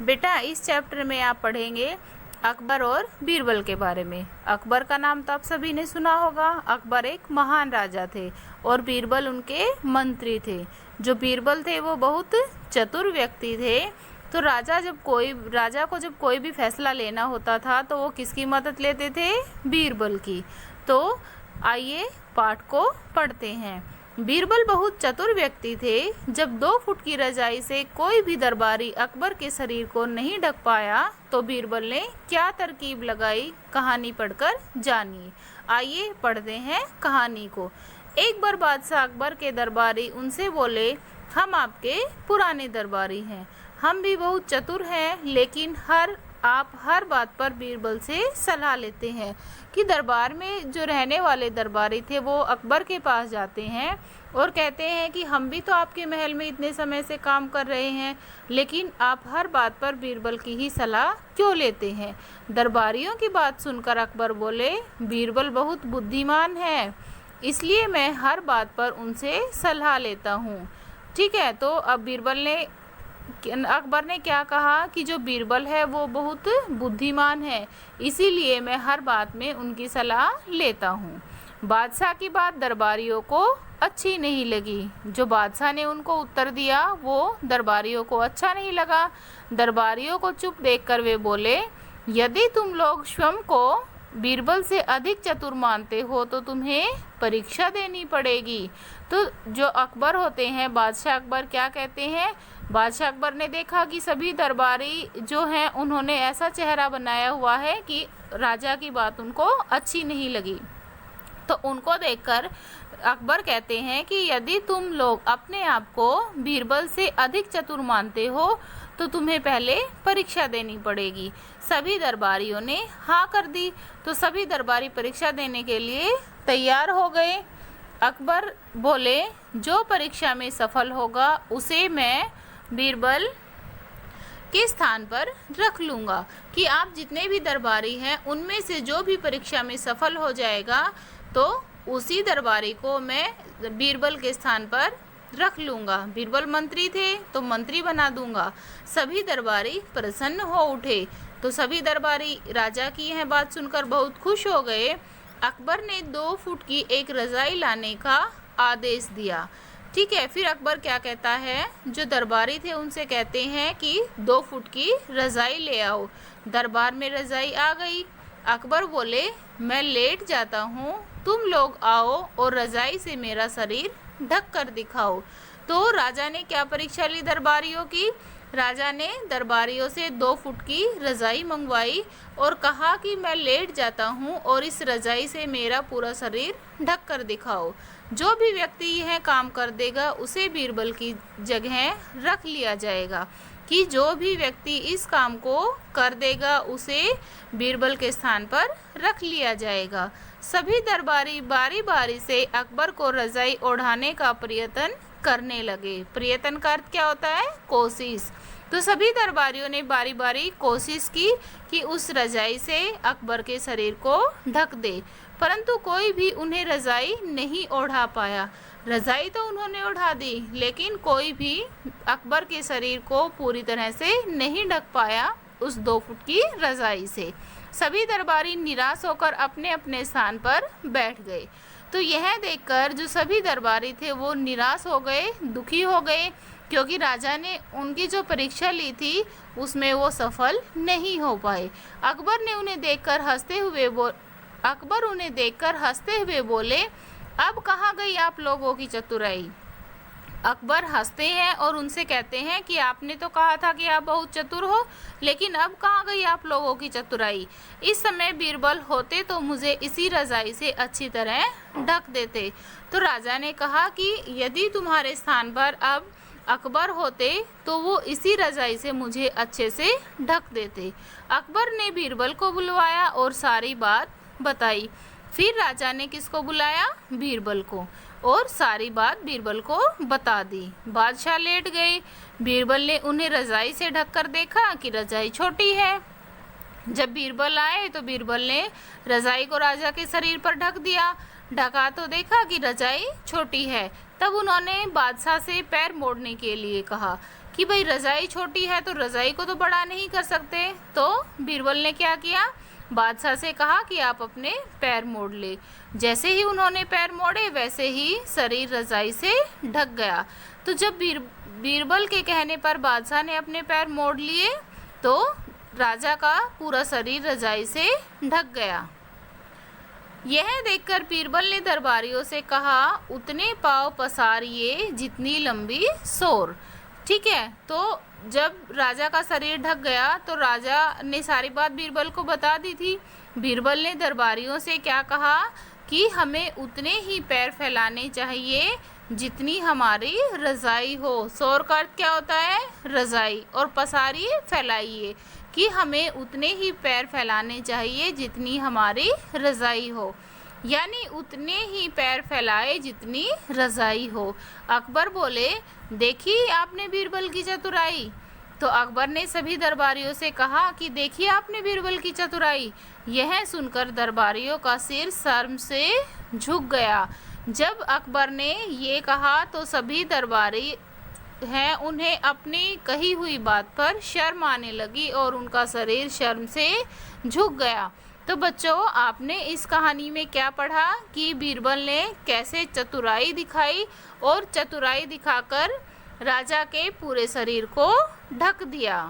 बेटा इस चैप्टर में आप पढ़ेंगे अकबर और बीरबल के बारे में। अकबर का नाम तो आप सभी ने सुना होगा। अकबर एक महान राजा थे और बीरबल उनके मंत्री थे। जो बीरबल थे वो बहुत चतुर व्यक्ति थे। तो राजा को जब कोई भी फैसला लेना होता था तो वो किसकी मदद लेते थे? बीरबल की। तो आइए पाठ को पढ़ते हैं। बीरबल बहुत चतुर व्यक्ति थे। जब 2 फुट की रजाई से कोई भी दरबारी अकबर के शरीर को नहीं ढक पाया तो बीरबल ने क्या तरकीब लगाई, कहानी पढ़कर जानिए। आइए पढ़ते हैं कहानी को। एक बार बादशाह अकबर के दरबारी उनसे बोले, हम आपके पुराने दरबारी हैं, हम भी बहुत चतुर हैं, लेकिन आप हर बात पर बीरबल से सलाह लेते हैं। कि दरबार में जो रहने वाले दरबारी थे वो अकबर के पास जाते हैं और कहते हैं कि हम भी तो आपके महल में इतने समय से काम कर रहे हैं, लेकिन आप हर बात पर बीरबल की ही सलाह क्यों लेते हैं? दरबारियों की बात सुनकर अकबर बोले, बीरबल बहुत बुद्धिमान है, इसलिए मैं हर बात पर उनसे सलाह लेता हूँ। ठीक है, तो अब अकबर ने क्या कहा कि जो बीरबल है वो बहुत बुद्धिमान है, इसीलिए मैं हर बात में उनकी सलाह लेता हूँ। बादशाह की बात दरबारियों को अच्छी नहीं लगी। जो बादशाह ने उनको उत्तर दिया वो दरबारियों को अच्छा नहीं लगा। दरबारियों को चुप देखकर वे बोले, यदि तुम लोग स्वयं को बीरबल से अधिक चतुर मानते हो तो तुम्हें परीक्षा देनी पड़ेगी। तो जो अकबर होते हैं, बादशाह अकबर क्या कहते हैं? बादशाह अकबर ने देखा कि सभी दरबारी जो हैं उन्होंने ऐसा चेहरा बनाया हुआ है कि राजा की बात उनको अच्छी नहीं लगी। तो उनको देखकर अकबर कहते हैं कि यदि तुम लोग अपने आप को बीरबल से अधिक चतुर मानते हो तो तुम्हें पहले परीक्षा देनी पड़ेगी। सभी दरबारियों ने हाँ कर दी। तो सभी दरबारी परीक्षा देने के लिए तैयार हो गए। अकबर बोले, जो परीक्षा में सफल होगा उसे मैं बीरबल के स्थान पर रख लूँगा। कि आप जितने भी दरबारी हैं उनमें से जो भी परीक्षा में सफल हो जाएगा तो उसी दरबारी को मैं बीरबल के स्थान पर रख लूँगा। बीरबल मंत्री थे तो मंत्री बना दूंगा। सभी दरबारी प्रसन्न हो उठे। तो सभी दरबारी राजा की यह बात सुनकर बहुत खुश हो गए। अकबर ने 2 फुट की एक रजाई लाने का आदेश दिया। ठीक है, फिर अकबर क्या कहता है? जो दरबारी थे उनसे कहते हैं कि 2 फुट की रजाई ले आओ। दरबार में रजाई आ गई। अकबर बोले, मैं लेट जाता हूँ, तुम लोग आओ और रजाई से मेरा शरीर ढक कर दिखाओ। तो राजा ने क्या परीक्षा ली दरबारियों की? राजा ने दरबारियों से 2 फुट की रजाई मंगवाई और कहा कि मैं लेट जाता हूँ और इस रजाई से मेरा पूरा शरीर ढक कर दिखाओ। जो भी व्यक्ति यह काम कर देगा उसे बीरबल की जगह रख लिया जाएगा। कि जो भी व्यक्ति इस काम को कर देगा उसे बीरबल के स्थान पर रख लिया जाएगा। सभी दरबारी बारी बारी से अकबर को रजाई ओढ़ाने का प्रयत्न करने लगे। प्रयत्न का अर्थ क्या होता है? कोशिश। तो सभी दरबारियों ने बारी बारी कोशिश की कि उस रजाई से अकबर के शरीर को ढक दे, परंतु कोई भी उन्हें रजाई नहीं ओढ़ा पाया। रजाई तो उन्होंने ओढ़ा दी लेकिन कोई भी अकबर के शरीर को पूरी तरह से नहीं ढक पाया उस 2 फुट की रजाई से। सभी दरबारी निराश होकर अपने अपने स्थान पर बैठ गए। तो यह देखकर जो सभी दरबारी थे वो निराश हो गए, दुखी हो गए, क्योंकि राजा ने उनकी जो परीक्षा ली थी उसमें वो सफल नहीं हो पाए। अकबर उन्हें देखकर हंसते हुए बोले, अब कहाँ गई आप लोगों की चतुराई? अकबर हंसते हैं और उनसे कहते हैं कि आपने तो कहा था कि आप बहुत चतुर हो, लेकिन अब कहाँ गई आप लोगों की चतुराई? इस समय बीरबल होते तो मुझे इसी रजाई से अच्छी तरह ढक देते। तो राजा ने कहा कि यदि तुम्हारे स्थान पर अब अकबर होते तो वो इसी रजाई से मुझे अच्छे से ढक देते। अकबर ने बीरबल को बुलवाया और सारी बात बताई। फिर राजा ने किसको बुलाया? बीरबल को, और सारी बात बीरबल को बता दी। बादशाह लेट गए। बीरबल ने उन्हें रजाई से ढककर देखा कि रजाई छोटी है। जब बीरबल आए तो बीरबल ने रजाई को राजा के शरीर पर ढक दिया। ढका तो देखा कि रजाई छोटी है। तब उन्होंने बादशाह से पैर मोड़ने के लिए कहा। कि भाई रज़ाई छोटी है तो रज़ाई को तो बड़ा नहीं कर सकते। तो बीरबल ने क्या किया, बादशाह से कहा कि आप अपने पैर मोड़ ले। जैसे ही उन्होंने पैर मोड़े वैसे ही शरीर रज़ाई से ढक गया। तो जब बीरबल के कहने पर बादशाह ने अपने पैर मोड़ लिए तो राजा का पूरा शरीर रज़ाई से ढक गया। यह देखकर बीरबल ने दरबारियों से कहा, उतने पाँव पसारिए जितनी लंबी सोर। ठीक है, तो जब राजा का शरीर ढक गया तो राजा ने सारी बात बीरबल को बता दी थी। बीरबल ने दरबारियों से क्या कहा कि हमें उतने ही पैर फैलाने चाहिए जितनी हमारी रज़ाई हो। सोर का अर्थ क्या होता है, रज़ाई, और पसारिए फैलाइए, कि हमें उतने ही पैर फैलाने चाहिए जितनी हमारी रज़ाई हो, यानी उतने ही पैर फैलाए जितनी रज़ाई हो। अकबर बोले, देखी आपने बीरबल की चतुराई। तो अकबर ने सभी दरबारियों से कहा कि देखिए आपने बीरबल की चतुराई। यह सुनकर दरबारियों का सिर शर्म से झुक गया। जब अकबर ने ये कहा तो सभी दरबारी हैं उन्हें अपनी कही हुई बात पर शर्म आने लगी और उनका शरीर शर्म से झुक गया। तो बच्चों, आपने इस कहानी में क्या पढ़ा कि बीरबल ने कैसे चतुराई दिखाई और चतुराई दिखाकर राजा के पूरे शरीर को ढक दिया।